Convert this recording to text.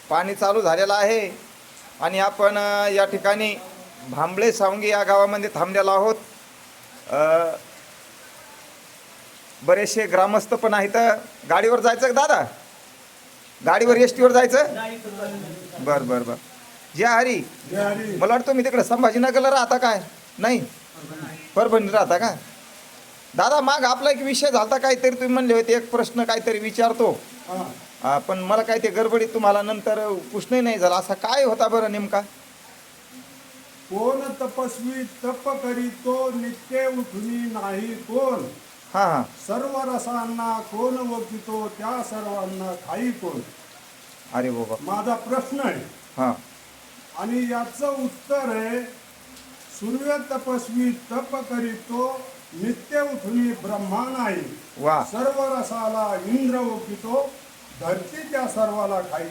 पाणी चालू झालेलं आहे आणि आपण या ठिकाणी भांबळे सावंगी या गावामध्ये थांबलेलो आहोत. बरेचसे ग्रामस्थ पण आहेत. गाडीवर जायचं का दादा? गाडीवर एस टीवर जायचं? बरं बरं बरं. जय हरी. मला वाटतं मी तिकडे संभाजीनगरला राहता काय? नाही, परभणी राहता का दादा? माग आपला एक विषय झाला काहीतरी, तुम्ही म्हणले होते एक प्रश्न काहीतरी विचारतो. पण मला काय ते गडबडीत तुम्हाला नंतर प्रश्नही नाही झाला. असा काय होता बरं नेमका? कोण तपस्वी तप करीतो नित्य उठुनी नाही कोण. हां हां. सर्व रसांना कोण ओळखितो त्या सर्वांना खाई कोण. अरे बाबा, माझा प्रश्न आहे हां. आणि याचं उत्तर आहे सूर्य तपस्वी तप करीतो नित्य उठुनी ब्रह्मा नाही. वा. सर्व रसाला इंद्र ओळखितो धरती त्या सर्वाला खाई.